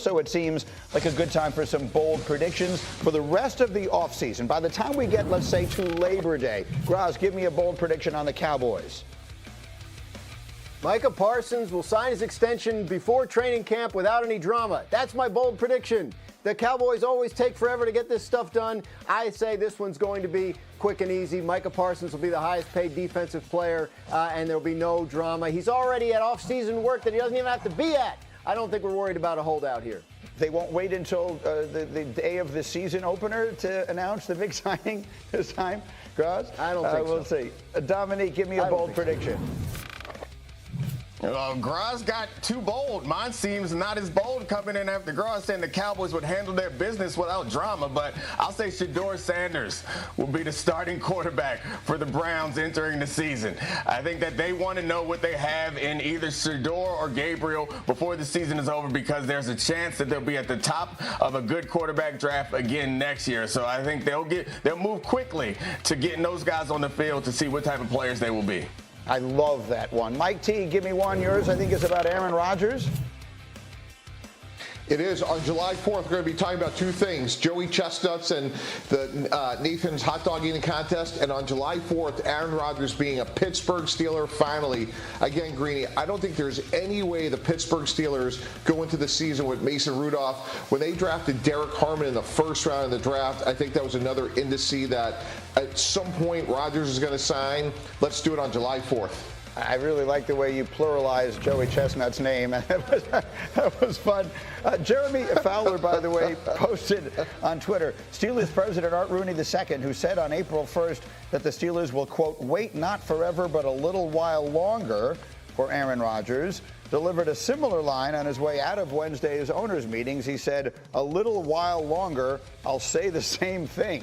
so it seems like a good time for some bold predictions for the rest of the offseason. By the time we get, let's say, to Labor Day, Graz, give me a bold prediction on the Cowboys. Micah Parsons will sign his extension before training camp without any drama. That's my bold prediction. The Cowboys always take forever to get this stuff done. I say this one's going to be quick and easy. Micah Parsons will be the highest paid defensive player, and there'll be no drama. He's already at off-season work that he doesn't even have to be at. I don't think we're worried about a holdout here. They won't wait until the day of the season opener to announce the big signing this time, Graz? I don't think so. We'll see. Dominique, give me a bold prediction. Graz got too bold. Mine seems not as bold coming in after Graz saying the Cowboys would handle their business without drama, but I'll say Shedeur Sanders will be the starting quarterback for the Browns entering the season. I think that they want to know what they have in either Shedeur or Gabriel before the season is over, because there's a chance that they'll be at the top of a good quarterback draft again next year. So I think they'll move quickly to getting those guys on the field to see what type of players they will be. I love that one. Mike T, give me one. Yours, I think, is about Aaron Rodgers. It is. On July 4th, we're going to be talking about two things: Joey Chestnuts and the Nathan's hot dog eating contest. And on July 4th, Aaron Rodgers being a Pittsburgh Steeler finally. Again, Greeny, I don't think there's any way the Pittsburgh Steelers go into the season with Mason Rudolph. When they drafted Derek Harmon in the first round of the draft, I think that was another indice that at some point Rodgers is going to sign. Let's do it on July 4th. I really like the way you pluralized Joey Chestnut's name. That was fun. Jeremy Fowler, by the way, posted on Twitter, Steelers president Art Rooney II, who said on April 1st that the Steelers will, quote, wait not forever but a little while longer for Aaron Rodgers, delivered a similar line on his way out of Wednesday's owners' meetings. He said, a little while longer, I'll say the same thing.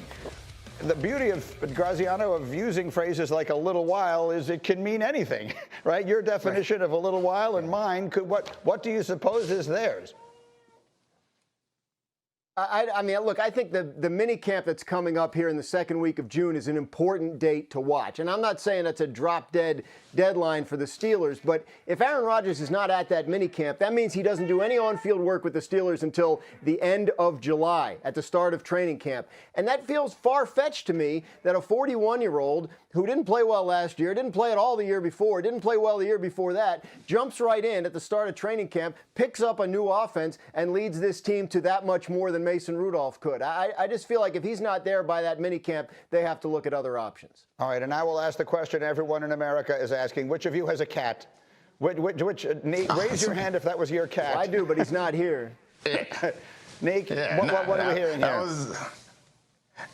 The beauty of Graziano of using phrases like a little while is it can mean anything, right? Your definition of a little while and mine could, what do you suppose is theirs? I mean, look, I think the mini camp that's coming up here in the second week of June is an important date to watch. And I'm not saying it's a drop-dead deadline for the Steelers, but if Aaron Rodgers is not at that mini camp, that means he doesn't do any on-field work with the Steelers until the end of July, at the start of training camp. And that feels far-fetched to me that a 41-year-old who didn't play well last year, didn't play at all the year before, didn't play well the year before that, jumps right in at the start of training camp, picks up a new offense, and leads this team to that much more than Mason Rudolph could. I just feel like if he's not there by that minicamp, they have to look at other options. All right, and I will ask the question everyone in America is asking, which of you has a cat? Nate, raise your hand if that was your cat. Well, I do, but he's not here. Nick, what are we hearing here?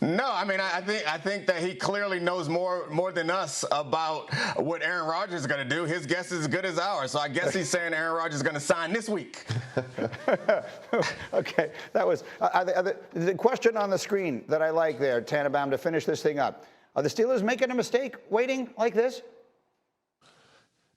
No, I mean, I think that he clearly knows more than us about what Aaron Rodgers is going to do. His guess is as good as ours. So I guess he's saying Aaron Rodgers is going to sign this week. Okay, that was the question on the screen that I like there, Tannenbaum, to finish this thing up. Are the Steelers making a mistake waiting like this?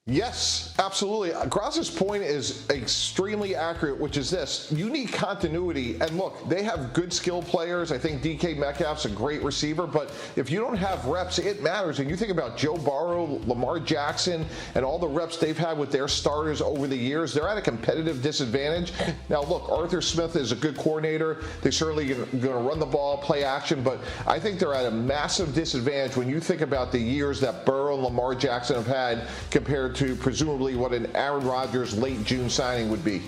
Yes, absolutely. Graz's point is extremely accurate, which is this. You need continuity. And look, they have good skill players. I think DK Metcalf's a great receiver. But if you don't have reps, it matters. And you think about Joe Burrow, Lamar Jackson, and all the reps they've had with their starters over the years, they're at a competitive disadvantage. Now, look, Arthur Smith is a good coordinator. They're certainly going to run the ball, play action. But I think they're at a massive disadvantage when you think about the years that Burrow and Lamar Jackson have had compared to presumably what an Aaron Rodgers late June signing would be.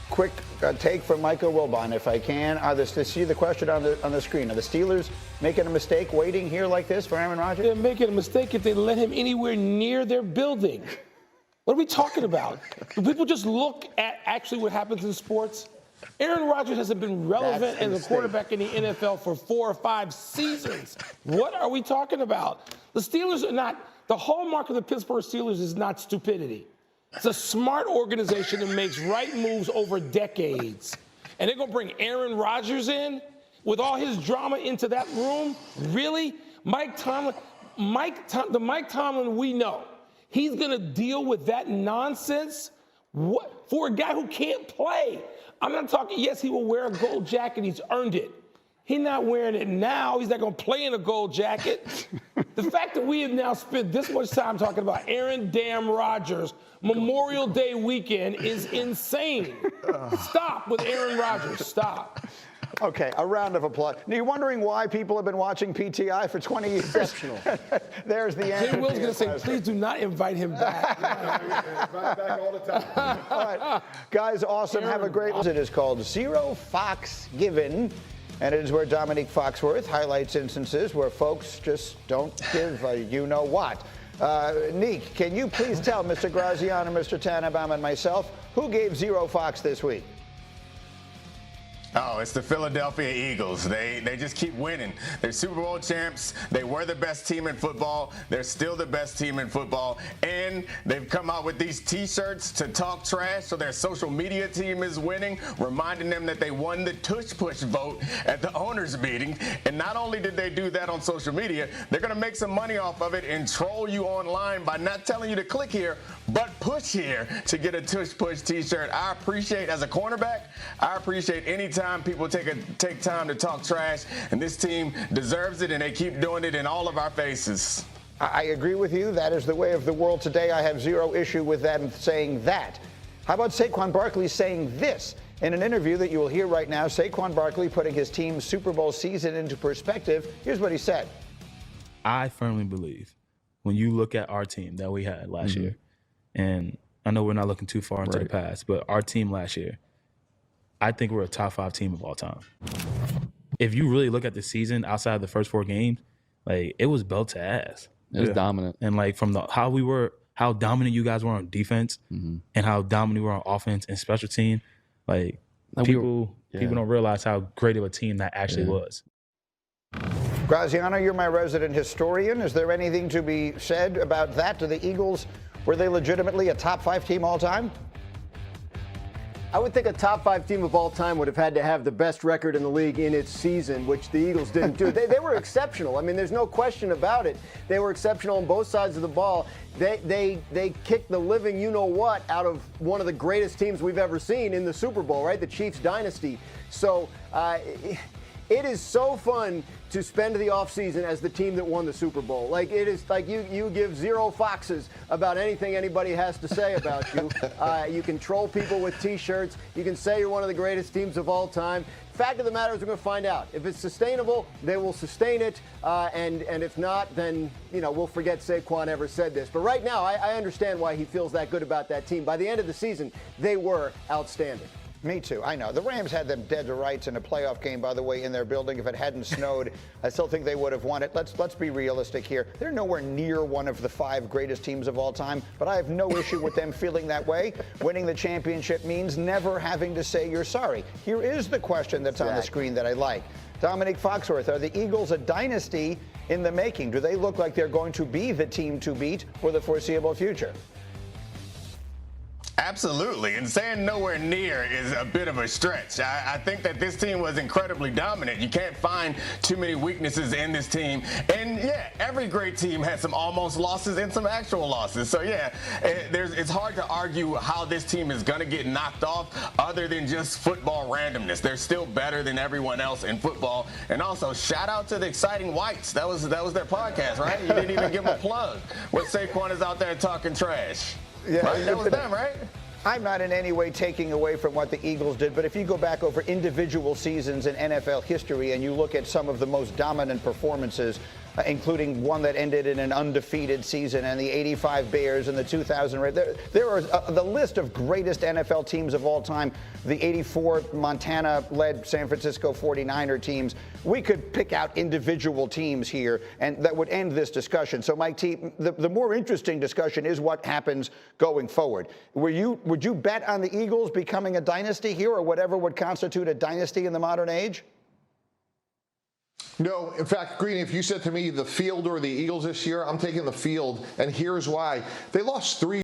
Quick take from Michael Wilbon, if I can. See the question on the screen. Are the Steelers making a mistake waiting here like this for Aaron Rodgers? They're making a mistake if they let him anywhere near their building. What are we talking about? Do people just look at actually what happens in sports? Aaron Rodgers hasn't been relevant as a quarterback in the NFL for 4 or 5 seasons. What are we talking about? The Steelers are not. The hallmark of the Pittsburgh Steelers is not stupidity. It's a smart organization that makes right moves over decades. And they're going to bring Aaron Rodgers in with all his drama into that room? Really? the Mike Tomlin we know, he's going to deal with that nonsense? What? For a guy who can't play. I'm not talking, yes, he will wear a gold jacket. He's earned it. He's not wearing it now. He's not going to play in a gold jacket. The fact that we have now spent this much time talking about Aaron Damn Rodgers Memorial Day weekend is insane. Stop with Aaron Rodgers. Stop. Okay, a round of applause. Now, you're wondering why people have been watching PTI for 20 years? Exceptional. There's the answer. Jay Will's going to say, please do not invite him back. Invite back all the time. All right, guys, awesome. Have a great. It is called Zero Fox Given, and it is where Dominique Foxworth highlights instances where folks just don't give a you-know-what. Neek, can you please tell Mr. Graziano, Mr. Tannenbaum, and myself who gave Zero Fox this week? Oh, it's the Philadelphia Eagles. They just keep winning. They're Super Bowl champs. They were the best team in football. They're still the best team in football. And they've come out with these T-shirts to talk trash, so their social media team is winning, reminding them that they won the tush-push vote at the owners' meeting. And not only did they do that on social media, they're going to make some money off of it and troll you online by not telling you to click here, but push here to get a tush-push T-shirt. I appreciate, as a cornerback, I appreciate any time people take time to talk trash, and this team deserves it, and they keep doing it in all of our faces. I agree with you. That is the way of the world today. I have zero issue with them saying that. How about Saquon Barkley saying this? In an interview that you will hear right now, Saquon Barkley putting his team's Super Bowl season into perspective. Here's what he said. I firmly believe when you look at our team that we had last year, and I know we're not looking too far into the past, but our team last year, I think we're a top 5 team of all time. If you really look at the season outside of the first 4 games, like, it was belt to ass. It was dominant. And like from how dominant you guys were on defense and how dominant we were on offense and special team, like people don't realize how great of a team that actually was. Graziano, you're my resident historian. Is there anything to be said about that? To the Eagles, were they legitimately a top 5 team all time? I would think a top 5 team of all time would have had to have the best record in the league in its season, which the Eagles didn't do. They were exceptional. I mean, there's no question about it. They were exceptional on both sides of the ball. They kicked the living you-know-what out of one of the greatest teams we've ever seen in the Super Bowl, right? The Chiefs dynasty. So it is so fun to spend the offseason as the team that won the Super Bowl. Like, it is like you give zero foxes about anything anybody has to say about you. You can troll people with T-shirts. You can say you're one of the greatest teams of all time. Fact of the matter is, we're going to find out. If it's sustainable, they will sustain it. And if not, then, we'll forget Saquon ever said this. But right now, I understand why he feels that good about that team. By the end of the season, they were outstanding. Me too. I know. The Rams had them dead to rights in a playoff game, by the way, in their building. If it hadn't snowed, I still think they would have won it. Let's be realistic here. They're nowhere near one of the 5 greatest teams of all time, but I have no issue with them feeling that way. Winning the championship means never having to say you're sorry. Here is the question that's on the screen that I like. Dominique Foxworth, are the Eagles a dynasty in the making? Do they look like they're going to be the team to beat for the foreseeable future? Absolutely, and saying nowhere near is a bit of a stretch. I think that this team was incredibly dominant. You can't find too many weaknesses in this team. And yeah, every great team has some almost losses and some actual losses. So yeah, it's hard to argue how this team is going to get knocked off other than just football randomness. They're still better than everyone else in football. And also, shout out to the Exciting Whites. That was their podcast, right? You didn't even give them a plug. Where Saquon is out there talking trash. Yeah, right? That was them, right? I'm not in any way taking away from what the Eagles did, but if you go back over individual seasons in NFL history and you look at some of the most dominant performances, including one that ended in an undefeated season and the 85 Bears and the 2000 Ravens. There are the list of greatest NFL teams of all time, the 84 Montana-led San Francisco 49er teams. We could pick out individual teams here, and that would end this discussion. So, Mike T., the more interesting discussion is what happens going forward. Would you bet on the Eagles becoming a dynasty here, or whatever would constitute a dynasty in the modern age? No, in fact, Green, if you said to me the field or the Eagles this year, I'm taking the field, and here's why. They lost 3